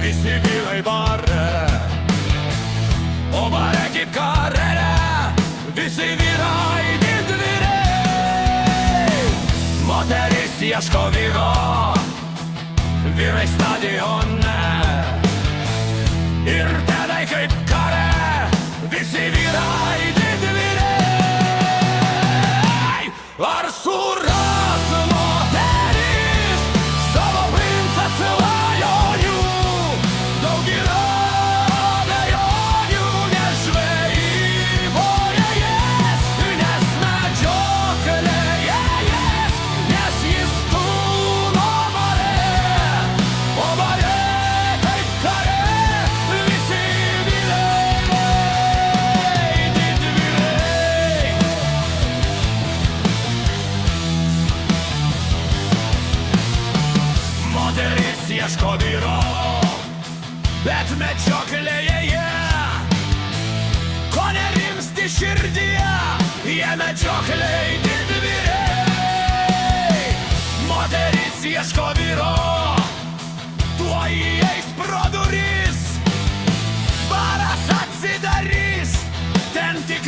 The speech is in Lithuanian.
visi vyrai bare, o bare kaip karere, visi vyrai didvyriai. Moteris ieško vyro, vyrai stadione, ir tenai kaip kare, visi vyrai didvyriai. Ar suras moteris savo princą svajonių? Daug yra abejonių, nes žvejyboje jis, nes medžioklėje jis, nes jis tūno bare, o bare kaip kare, visi vyrai didvyriai. Moteris ieško vyro, bet medžioklėje jie, ko nerimsti širdyje, jie medžiokliai didvyriai. Moteris ieško vyro, tuoj įeis pro duris, baras atsidarys, ten tik